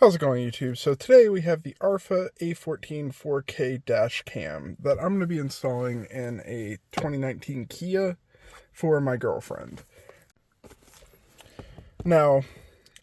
How's it going, YouTube? So today we have the Arpha A14 4K dash cam that I'm going to be installing in a 2019 Kia for my girlfriend. Now,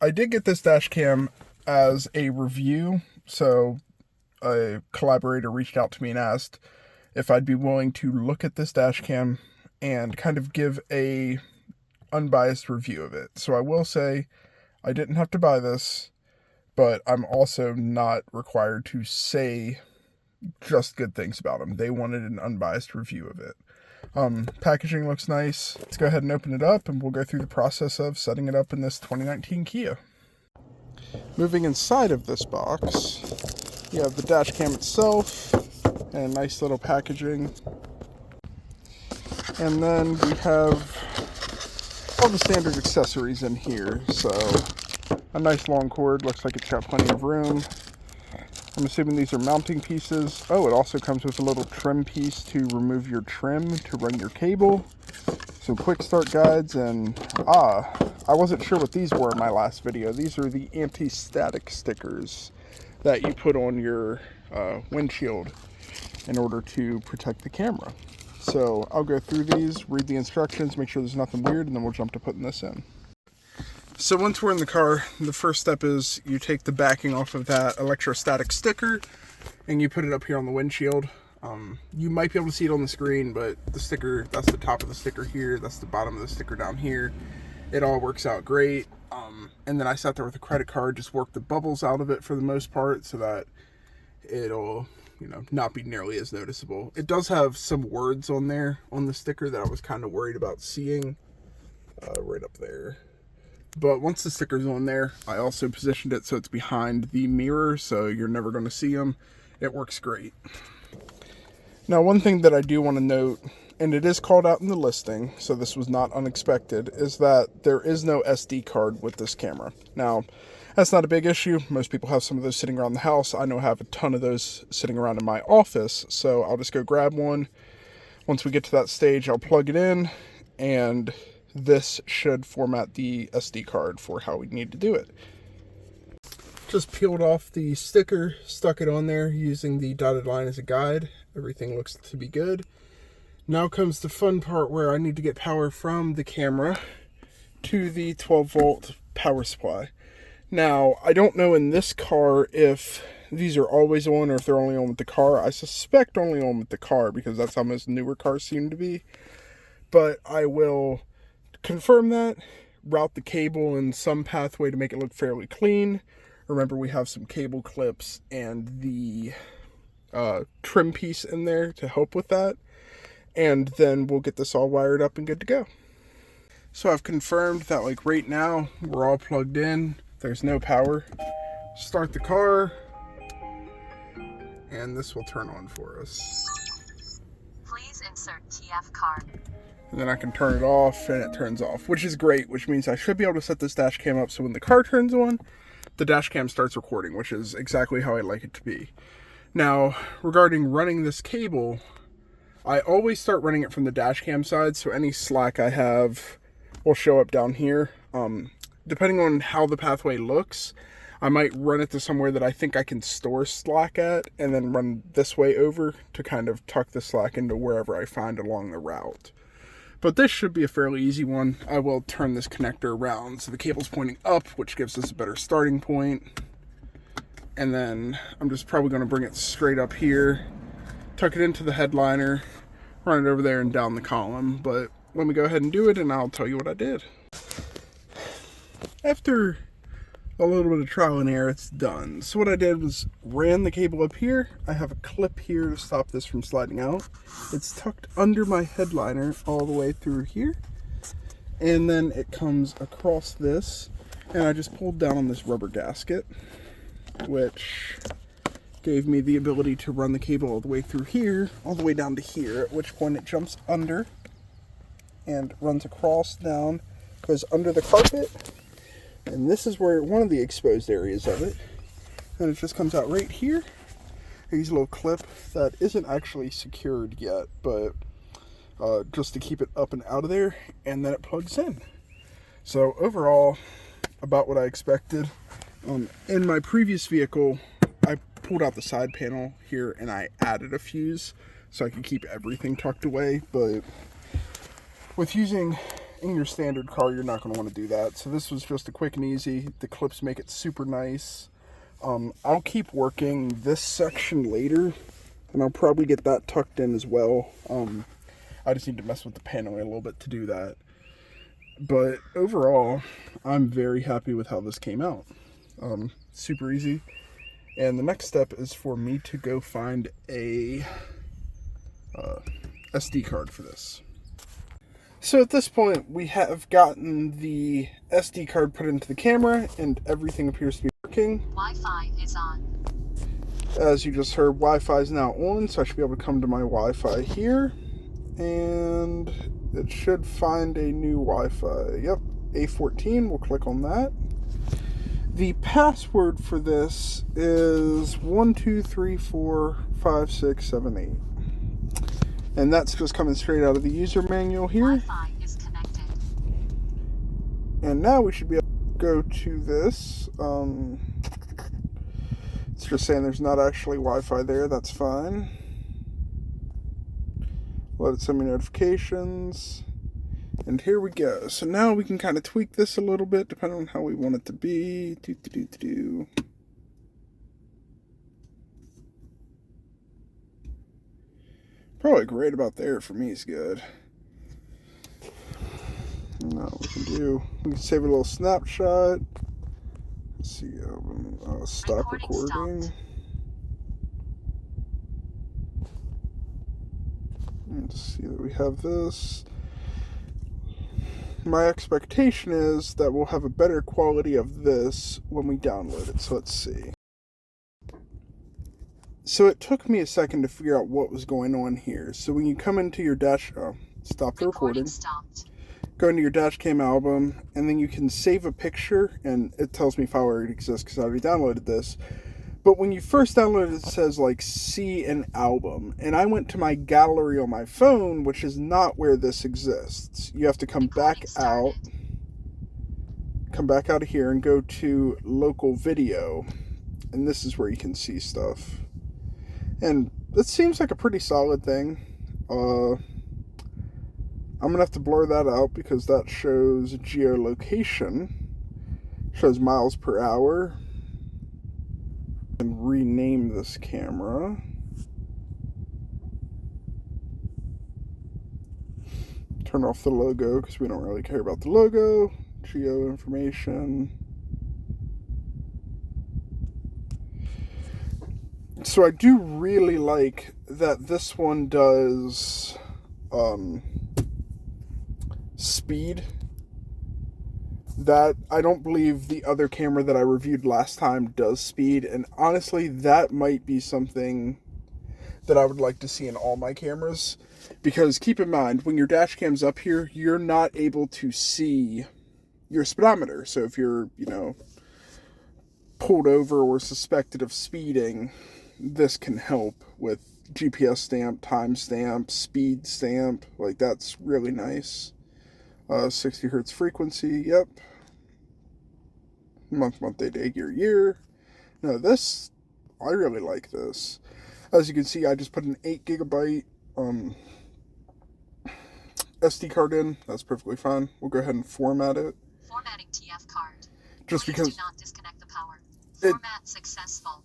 I did get this dash cam as a review, so a collaborator reached out to me and asked if I'd be willing to look at this dash cam and kind of give a unbiased review of it. So I will say I didn't have to buy this, but I'm also not required to say just good things about them. They wanted an unbiased review of it. Packaging looks nice. Let's go ahead and open it up and we'll go through the process of setting it up in this 2019 Kia. Moving inside of this box, you have the dash cam itself and nice little packaging. And then we have all the standard accessories in here. So a nice long cord, looks like it's got plenty of room. I'm assuming these are mounting pieces. Oh, it also comes with a little trim piece to remove your trim to run your cable. Some quick start guides, and I wasn't sure what these were in my last video. These are the anti-static stickers that you put on your windshield in order to protect the camera. So I'll go through these, read the instructions, make sure there's nothing weird, and then we'll jump to putting this in. So once we're in the car, the first step is you take the backing off of that electrostatic sticker and you put it up here on the windshield. You might be able to see it on the screen, but the sticker, that's the top of the sticker here, that's the bottom of the sticker down here. It all works out great. And then I sat there with a credit card, just worked the bubbles out of it for the most part so that it'll, not be nearly as noticeable. It does have some words on there on the sticker that I was kind of worried about seeing right up there. But once the sticker's on there, I also positioned it so it's behind the mirror, so you're never going to see them. It works great. Now, one thing that I do want to note, and it is called out in the listing, so this was not unexpected, is that there is no SD card with this camera. Now, that's not a big issue. Most people have some of those sitting around the house. I know I have a ton of those sitting around in my office, so I'll just go grab one. Once we get to that stage, I'll plug it in, and this should format the SD card for how we need to do it. Just peeled off the sticker, stuck it on there using the dotted line as a guide. Everything looks to be good. Now comes the fun part where I need to get power from the camera to the 12-volt power supply. Now, I don't know in this car if these are always on or if they're only on with the car. I suspect only on with the car because that's how most newer cars seem to be. But I will confirm that, route the cable in some pathway to make it look fairly clean. Remember, we have some cable clips and the trim piece in there to help with that. And then we'll get this all wired up and good to go. So I've confirmed that like right now, we're all plugged in. There's no power. Start the car, and this will turn on for us. Please insert TF card. And then I can turn it off and it turns off, which is great, which means I should be able to set this dash cam up so when the car turns on, the dash cam starts recording, which is exactly how I like it to be. Now, regarding running this cable, I always start running it from the dash cam side, so any slack I have will show up down here. Depending on how the pathway looks, I might run it to somewhere that I think I can store slack at, and then run this way over to kind of tuck the slack into wherever I find along the route. But this should be a fairly easy one. I will turn this connector around so the cable's pointing up, which gives us a better starting point. And then I'm just probably going to bring it straight up here, tuck it into the headliner, run it over there and down the column. But let me go ahead and do it and I'll tell you what I did. After a little bit of trial and error, it's done. So what I did was ran the cable up here. I have a clip here to stop this from sliding out. It's tucked under my headliner all the way through here. And then it comes across this. And I just pulled down on this rubber gasket, which gave me the ability to run the cable all the way through here, all the way down to here, at which point it jumps under and runs across down, goes under the carpet. And this is where one of the exposed areas of it. And it just comes out right here. I use a little clip that isn't actually secured yet, but just to keep it up and out of there. And then it plugs in. So overall, about what I expected. In my previous vehicle, I pulled out the side panel here and I added a fuse so I could keep everything tucked away, but with using in your standard car, you're not going to want to do that. So this was just a quick and easy. The clips make it super nice. I'll keep working this section later, and I'll probably get that tucked in as well. I just need to mess with the paneling a little bit to do that. But overall, I'm very happy with how this came out. Super easy. And the next step is for me to go find a SD card for this. So at this point, we have gotten the SD card put into the camera and everything appears to be working. Wi-Fi is on. As you just heard, Wi-Fi is now on, so I should be able to come to my Wi-Fi here. And it should find a new Wi-Fi. Yep, A14, we'll click on that. The password for this is 12345678. And that's just coming straight out of the user manual here. Wi-Fi is connected. And now we should be able to go to this. It's just saying there's not actually Wi-Fi there. That's fine. Let it send me notifications. And here we go. So now we can kind of tweak this a little bit depending on how we want it to be. Probably right about there for me is good. Now we can save a little snapshot. Let's see, stop recording. And see that we have this. My expectation is that we'll have a better quality of this when we download it. So let's see. So it took me a second to figure out what was going on here. So when you come into your stop the recording. Stopped. Go into your dash cam album, and then you can save a picture, and it tells me file already exists because I already downloaded this. But when you first download it, it says like see an album, and I went to my gallery on my phone, which is not where this exists. You have to come back out of here and go to local video, and this is where you can see stuff. And it seems like a pretty solid thing. I'm gonna have to blur that out because that shows geolocation, shows miles per hour. And rename this camera. Turn off the logo because we don't really care about the logo. Geo information. So I do really like that this one does speed. That I don't believe the other camera that I reviewed last time does speed, and honestly that might be something that I would like to see in all my cameras, because keep in mind when your dash cam's up here, you're not able to see your speedometer. So if you're, pulled over or suspected of speeding, this can help with GPS stamp, time stamp, speed stamp. Like, that's really nice. 60 hertz frequency, yep. Month, day, year. No, this, I really like this. As you can see, I just put an 8 gigabyte SD card in. That's perfectly fine. We'll go ahead and format it. Formatting TF card. Just Please because... do not disconnect the power. Format successful.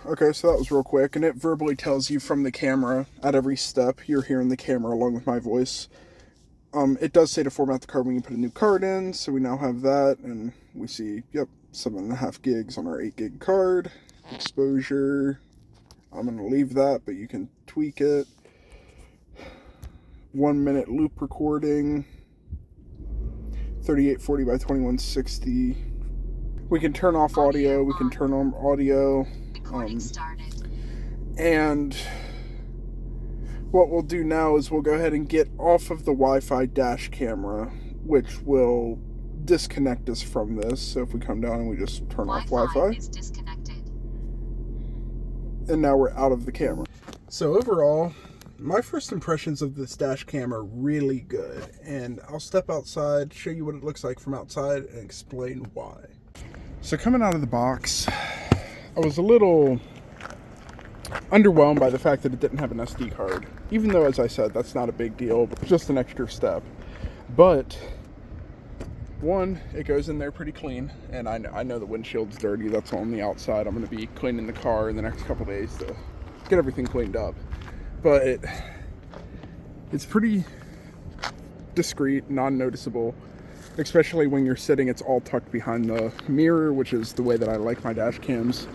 Okay, so that was real quick, and it verbally tells you from the camera at every step. You're hearing the camera along with my voice. It does say to format the card when you put a new card in, so we now have that, and we see, yep, 7.5 gigs on our 8 gig card. Exposure, I'm going to leave that, but you can tweak it. 1 minute loop recording, 3840 by 2160. We can turn off audio, we can turn on audio. Recording started. And what we'll do now is we'll go ahead and get off of the Wi-Fi dash camera, which will disconnect us from this. So if we come down and we just turn off Wi-Fi, is disconnected. And now we're out of the camera. So overall, my first impressions of this dash cam are really good, and I'll step outside, show you what it looks like from outside, and explain why. So coming out of the box, I was a little underwhelmed by the fact that it didn't have an SD card. Even though, as I said, that's not a big deal, but just an extra step. But one, it goes in there pretty clean, and I know the windshield's dirty. That's on the outside. I'm going to be cleaning the car in the next couple days to get everything cleaned up. But it's pretty discreet, non-noticeable, especially when you're sitting. It's all tucked behind the mirror, which is the way that I like my dash cams.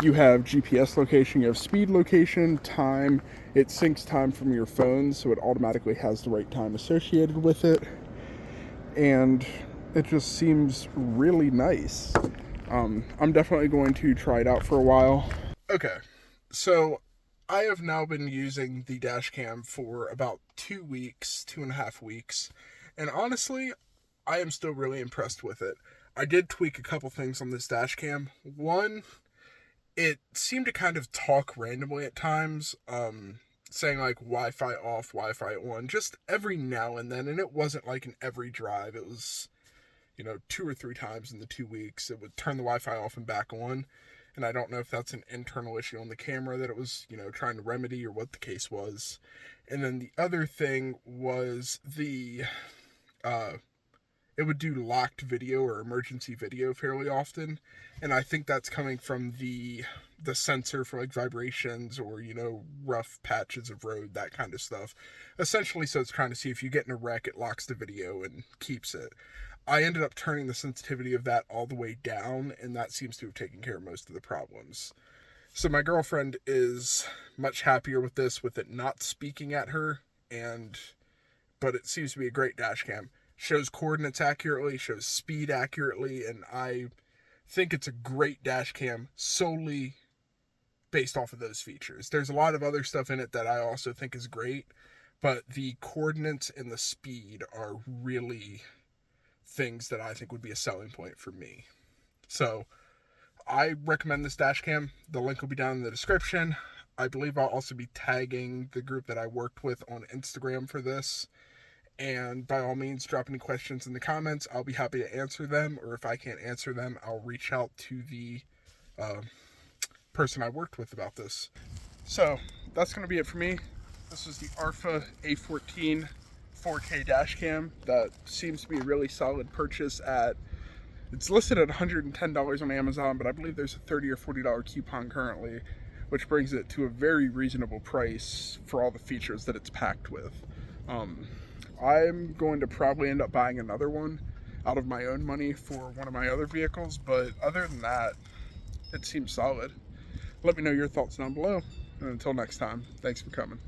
You have GPS location, you have speed location, time. It syncs time from your phone, so it automatically has the right time associated with it. And it just seems really nice. I'm definitely going to try it out for a while. Okay, so I have now been using the dash cam for about 2 weeks, 2.5 weeks. And honestly, I am still really impressed with it. I did tweak a couple things on this dash cam. One, it seemed to kind of talk randomly at times, saying like Wi-Fi off, Wi-Fi on, just every now and then. And it wasn't like in every drive. It was, 2 or 3 times in the 2 weeks. It would turn the Wi-Fi off and back on. And I don't know if that's an internal issue on the camera that it was, trying to remedy or what the case was. And then the other thing was it would do locked video or emergency video fairly often. And I think that's coming from the sensor for like vibrations or, rough patches of road, that kind of stuff. Essentially, so it's trying to see if you get in a wreck, it locks the video and keeps it. I ended up turning the sensitivity of that all the way down, and that seems to have taken care of most of the problems. So my girlfriend is much happier with this, with it not speaking at her, but it seems to be a great dash cam. Shows coordinates accurately, shows speed accurately, and I think it's a great dash cam solely based off of those features. There's a lot of other stuff in it that I also think is great, but the coordinates and the speed are really things that I think would be a selling point for me. So I recommend this dash cam. The link will be down in the description. I believe I'll also be tagging the group that I worked with on Instagram for this. And by all means, drop any questions in the comments. I'll be happy to answer them. Or if I can't answer them, I'll reach out to the person I worked with about this. So that's going to be it for me. This is the Arpha A14 4K dash cam. That seems to be a really solid purchase it's listed at $110 on Amazon, but I believe there's a $30 or $40 coupon currently, which brings it to a very reasonable price for all the features that it's packed with. I'm going to probably end up buying another one out of my own money for one of my other vehicles, but other than that, it seems solid. Let me know your thoughts down below, and until next time, thanks for coming.